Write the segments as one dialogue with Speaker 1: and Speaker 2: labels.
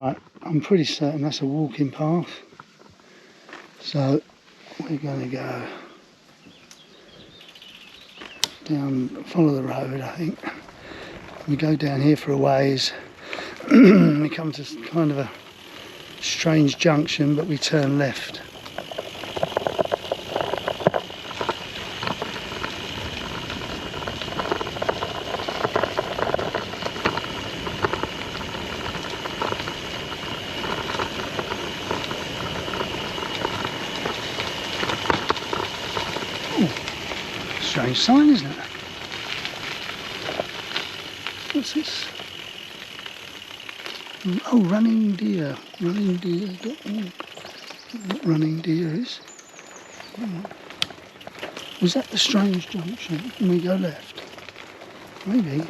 Speaker 1: Right, I'm pretty certain that's a walking path, so we're going to go down, follow the road. I think we go down here for a ways. We come to kind of a strange junction, but we turn left. Strange sign, isn't it? What's this? Oh, running deer. Running deer. What running deer is? Was that the strange junction? Can we go left? Maybe.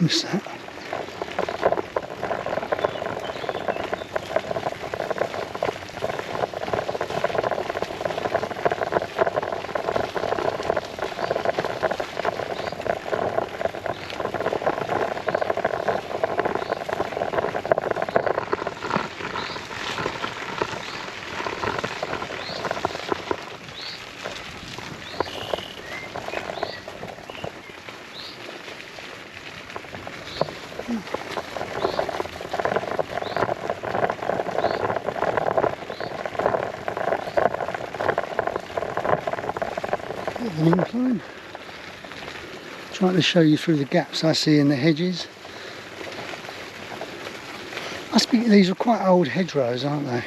Speaker 1: What's that? An incline. Trying to show you through the gaps I see in the hedges. These are quite old hedgerows, aren't they?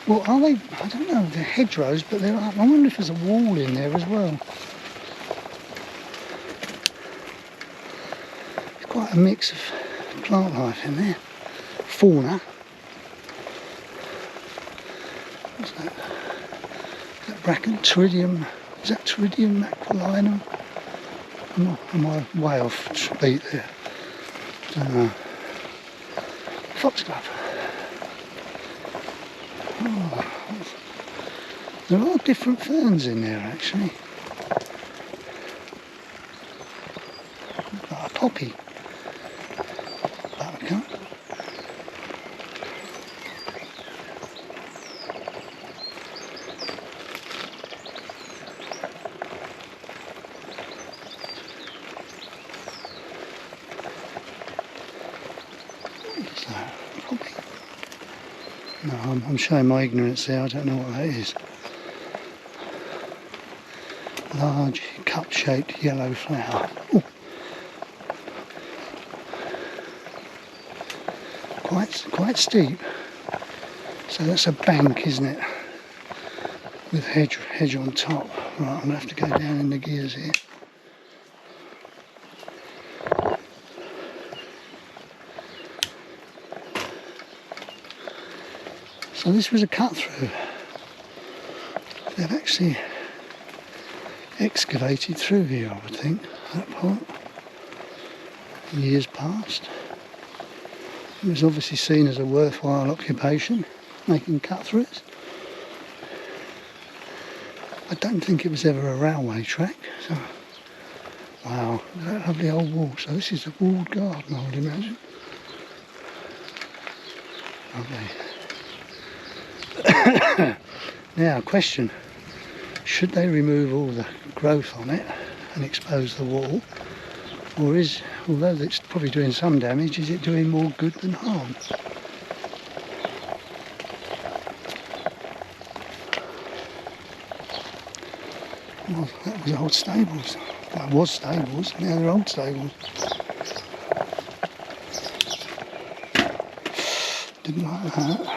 Speaker 1: Well, are they? I don't know. They're hedgerows, but they're. I wonder if there's a wall in there as well. It's quite a mix of plant life in there. Fauna. What's that? Is that bracken? Tridium. Is that Tridium maculinum? Am I way off beat there? Don't know. Foxglove. Oh, there are different ferns in there actually. Like a poppy. Buttercup. No, I'm showing my ignorance there, I don't know what that is. Large cup-shaped yellow flower. Ooh. Quite steep. So that's a bank, isn't it? With hedge on top. Right, I'm going to have to go down in the gears here. So this was a cut through. They've actually excavated through here, I would think, that part. Years past. It was obviously seen as a worthwhile occupation, making cut throughs. I don't think it was ever a railway track. So, wow, that lovely old wall. So this is a walled garden, I would imagine. Lovely. Now, question, should they remove all the growth on it and expose the wall, or is, although it's probably doing some damage, is it doing more good than harm? Well, that was old stables. Well, it was stables, now they're old stables. Didn't like that.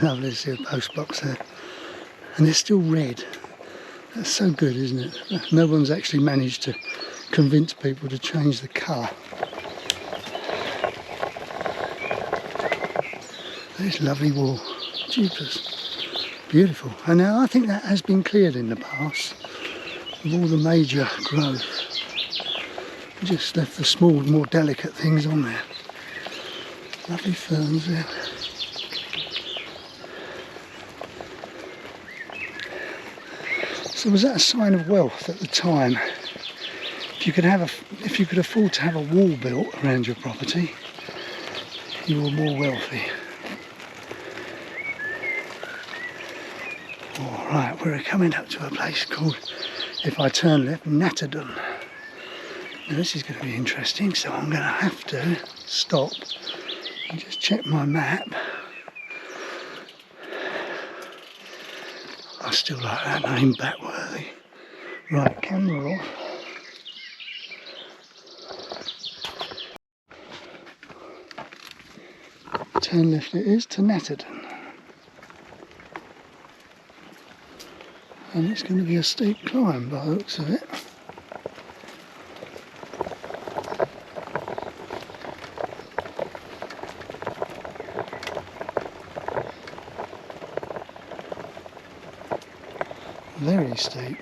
Speaker 1: Lovely to see a post box there. And they're still red. That's so good, isn't it? No one's actually managed to convince people to change the colour. This lovely wall. Jeepers. Beautiful. And now I think that has been cleared in the past of all the major growth. Just left the small, more delicate things on there. Lovely ferns there. So was that a sign of wealth at the time? If you could afford to have a wall built around your property, you were more wealthy. Alright, we're coming up to a place called, if I turn left, Natterdon. Now this is going to be interesting, so I'm going to have to stop and just check my map. I still like that name, Batworthy. Right, camera off. Turn left it is to Natterdon. And it's going to be a steep climb by the looks of it. Very steep.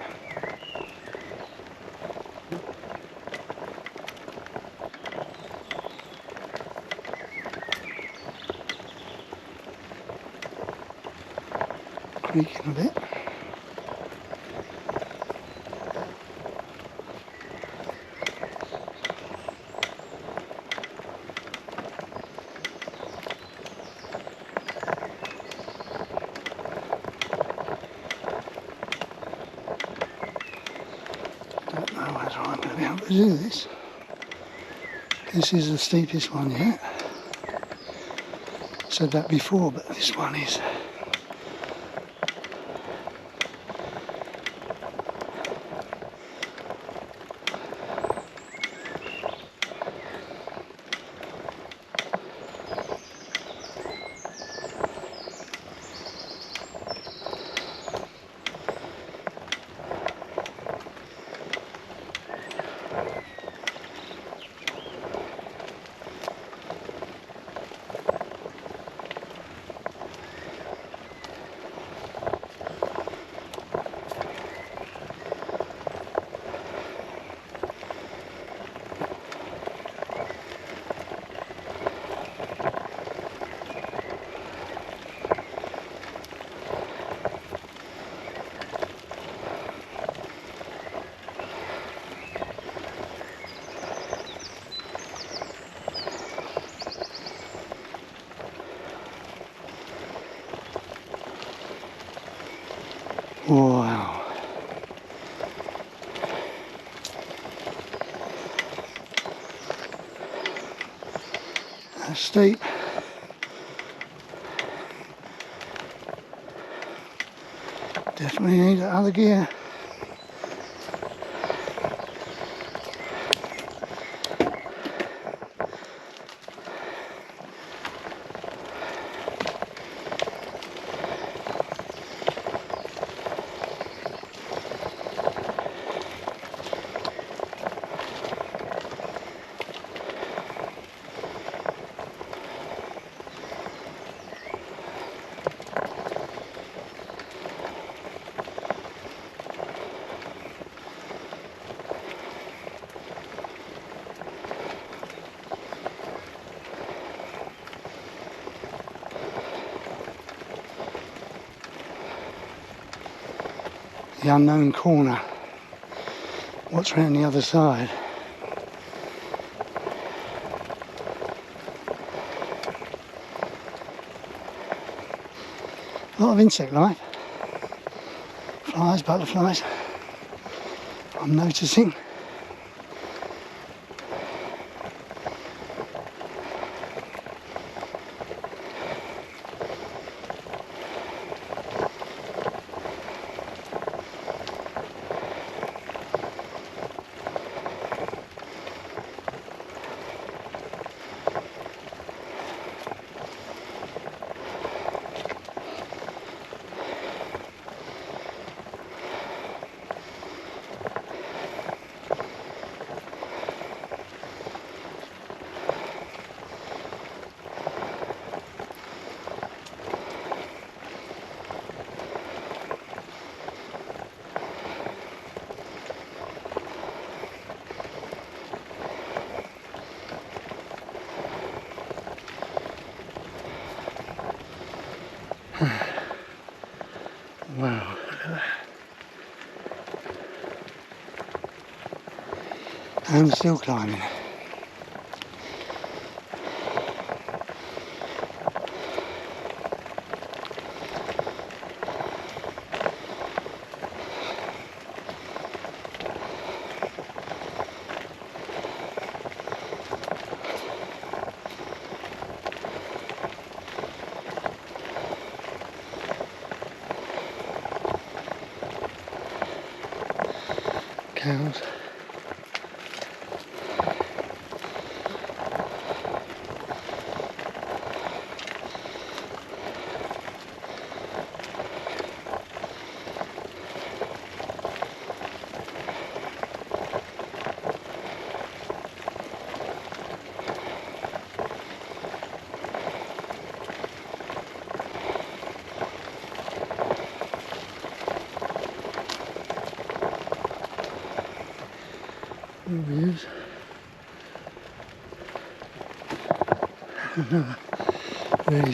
Speaker 1: Creaking a bit. I'm going to be able to do this. This is the steepest one yet. I said that before, but this one is. Wow. That's steep. Definitely need that other gear. The unknown corner. What's round the other side? A lot of insect life. Flies, butterflies. I'm noticing. Wow, look at that. I'm still climbing. Cows. Views. Really